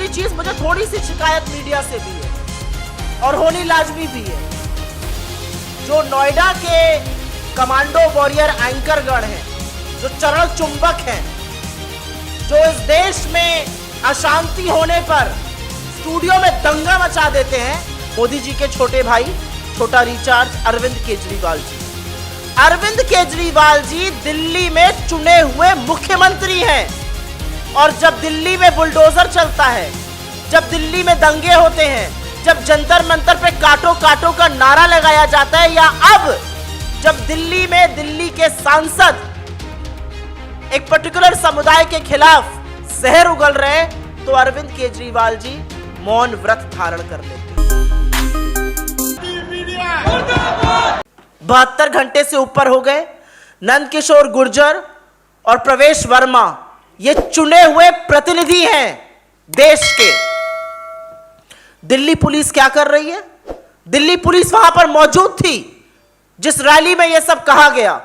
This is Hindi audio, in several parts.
दूसरी चीज, मुझे थोड़ी सी शिकायत मीडिया से भी है और होनी लाजमी भी है। जो नोएडा के कमांडो वॉरियर एंकरगण हैं, जो चरण चुंबक हैं, जो इस देश में अशांति होने पर स्टूडियो में दंगा मचा देते हैं, मोदी जी के छोटे भाई, छोटा रिचार्ज अरविंद केजरीवाल जी। अरविंद केजरीवाल जी दिल्ली में चुने हुए मुख्यमंत्री हैं, और जब दिल्ली में बुलडोजर चलता है, जब दिल्ली में दंगे होते हैं, जब जंतर मंतर पे काटो काटो का नारा लगाया जाता है, या अब जब दिल्ली में दिल्ली के सांसद एक पर्टिकुलर समुदाय के खिलाफ जहर उगल रहे हैं, तो अरविंद केजरीवाल जी मौन व्रत धारण कर लेते हैं। 72 घंटे से ऊपर हो गए। नंदकिशोर गुर्जर और प्रवेश वर्मा ये चुने हुए प्रतिनिधि हैं देश के। दिल्ली पुलिस क्या कर रही है? दिल्ली पुलिस वहां पर मौजूद थी जिस रैली में यह सब कहा गया।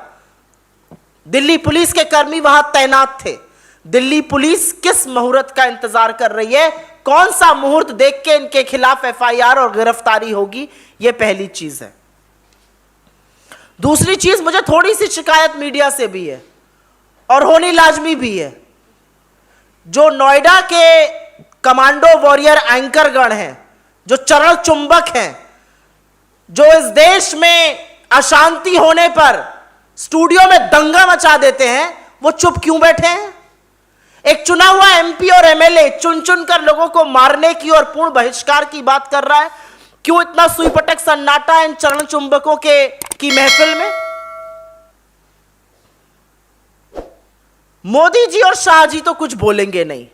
दिल्ली पुलिस के कर्मी वहां तैनात थे। दिल्ली पुलिस किस मुहूर्त का इंतजार कर रही है? कौन सा मुहूर्त देख के इनके खिलाफ एफआईआर और गिरफ्तारी होगी? यह पहली चीज है। दूसरी चीज, मुझे थोड़ी सी शिकायत मीडिया से भी है और होनी लाजमी भी है। जो नोएडा के कमांडो वॉरियर एंकरगण हैं, जो चरण चुंबक हैं, जो इस देश में अशांति होने पर स्टूडियो में दंगा मचा देते हैं, वो चुप क्यों बैठे हैं? एक चुना हुआ एमपी और एमएलए चुन चुन कर लोगों को मारने की और पूर्ण बहिष्कार की बात कर रहा है। क्यों इतना सुईपटक सन्नाटा इन चरण चुंबकों की महफिल में? मोदी जी और शाह जी तो कुछ बोलेंगे नहीं,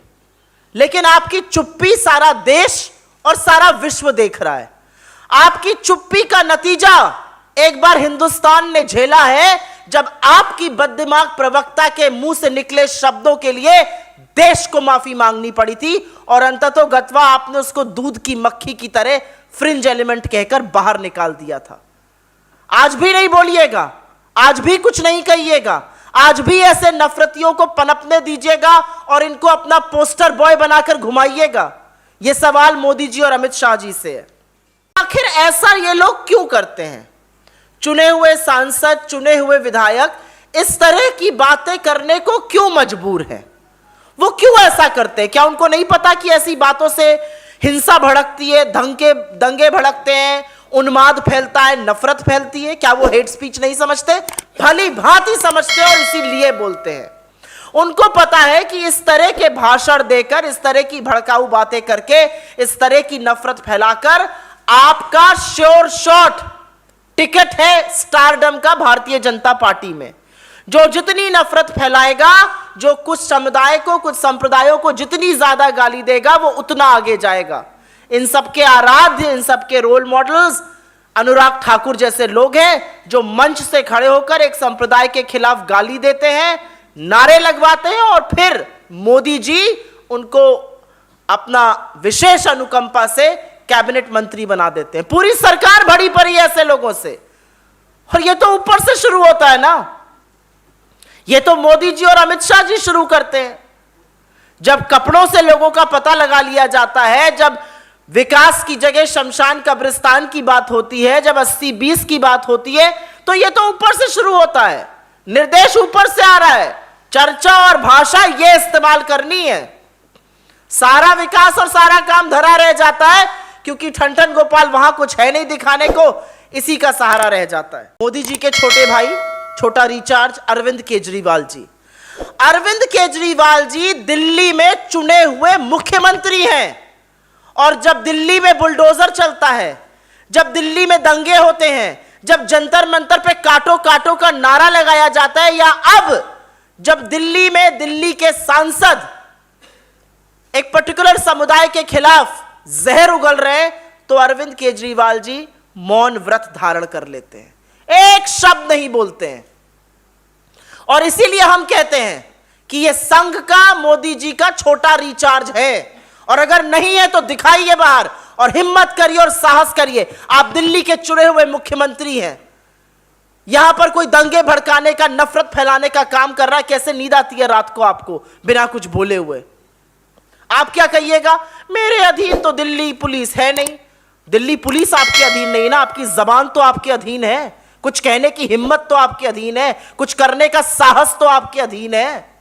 लेकिन आपकी चुप्पी सारा देश और सारा विश्व देख रहा है। आपकी चुप्पी का नतीजा एक बार हिंदुस्तान ने झेला है, जब आपकी बददिमाग प्रवक्ता के मुंह से निकले शब्दों के लिए देश को माफी मांगनी पड़ी थी, और अंततोगत्वा आपने उसको दूध की मक्खी की तरह फ्रिंज एलिमेंट कहकर बाहर निकाल दिया था। आज भी नहीं बोलिएगा, आज भी कुछ नहीं कहिएगा, आज भी ऐसे नफरतियों को पनपने दीजिएगा और इनको अपना पोस्टर बॉय बनाकर घुमाइएगा। यह सवाल मोदी जी और अमित शाह जी से है। आखिर ऐसा ये लोग क्यों करते हैं? चुने हुए सांसद, चुने हुए विधायक इस तरह की बातें करने को क्यों मजबूर है? वो क्यों ऐसा करते हैं? क्या उनको नहीं पता कि ऐसी बातों से हिंसा भड़कती है, दंगे भड़कते हैं, उन्माद फैलता है, नफरत फैलती है? क्या वो हेट स्पीच नहीं समझते? भली भांति समझते हैं और इसीलिए बोलते हैं। उनको पता है कि इस तरह के भाषण देकर, इस तरह की भड़काऊ बातें करके, इस तरह की नफरत फैलाकर आपका श्योर शॉट टिकट है स्टारडम का भारतीय जनता पार्टी में। जो जितनी नफरत फैलाएगा, जो कुछ समुदाय को, कुछ संप्रदायों को जितनी ज्यादा गाली देगा, वो उतना आगे जाएगा। इन सबके आराध्य, इन सबके रोल मॉडल्स अनुराग ठाकुर जैसे लोग हैं, जो मंच से खड़े होकर एक संप्रदाय के खिलाफ गाली देते हैं, नारे लगवाते हैं, और फिर मोदी जी उनको अपना विशेष अनुकंपा से कैबिनेट मंत्री बना देते हैं। पूरी सरकार भरी पड़ी है ऐसे लोगों से। और ये तो ऊपर से शुरू होता है ना, ये तो मोदी जी और अमित शाह जी शुरू करते हैं। जब कपड़ों से लोगों का पता लगा लिया जाता है, जब विकास की जगह शमशान कब्रिस्तान की बात होती है, जब 80-20 की बात होती है, तो ये तो ऊपर से शुरू होता है। निर्देश ऊपर से आ रहा है, चर्चा और भाषा ये इस्तेमाल करनी है। सारा विकास और सारा काम धरा रह जाता है, क्योंकि ठनठन गोपाल वहां कुछ है नहीं दिखाने को, इसी का सहारा रह जाता है। मोदी जी के छोटे भाई, छोटा रिचार्ज अरविंद केजरीवाल जी। अरविंद केजरीवाल जी दिल्ली में चुने हुए मुख्यमंत्री हैं, और जब दिल्ली में बुलडोजर चलता है, जब दिल्ली में दंगे होते हैं, जब जंतर मंतर पे काटो काटो का नारा लगाया जाता है, या अब जब दिल्ली में दिल्ली के सांसद एक पर्टिकुलर समुदाय के खिलाफ जहर उगल रहे हैं, तो अरविंद केजरीवाल जी मौन व्रत धारण कर लेते हैं, एक शब्द नहीं बोलते हैं। और इसीलिए हम कहते हैं कि यह संघ का मोदी जी का छोटा रिचार्ज है, और अगर नहीं है तो दिखाइए बाहर, और हिम्मत करिए और साहस करिए। आप दिल्ली के चुने हुए मुख्यमंत्री हैं, यहां पर कोई दंगे भड़काने का, नफरत फैलाने का काम कर रहा है। कैसे नींद आती है रात को आपको बिना कुछ बोले हुए? आप क्या कहिएगा, मेरे अधीन तो दिल्ली पुलिस है नहीं। दिल्ली पुलिस आपके अधीन नहीं ना, आपकी जबान तो आपके अधीन है, कुछ कहने की हिम्मत तो आपके अधीन है, कुछ करने का साहस तो आपके अधीन है।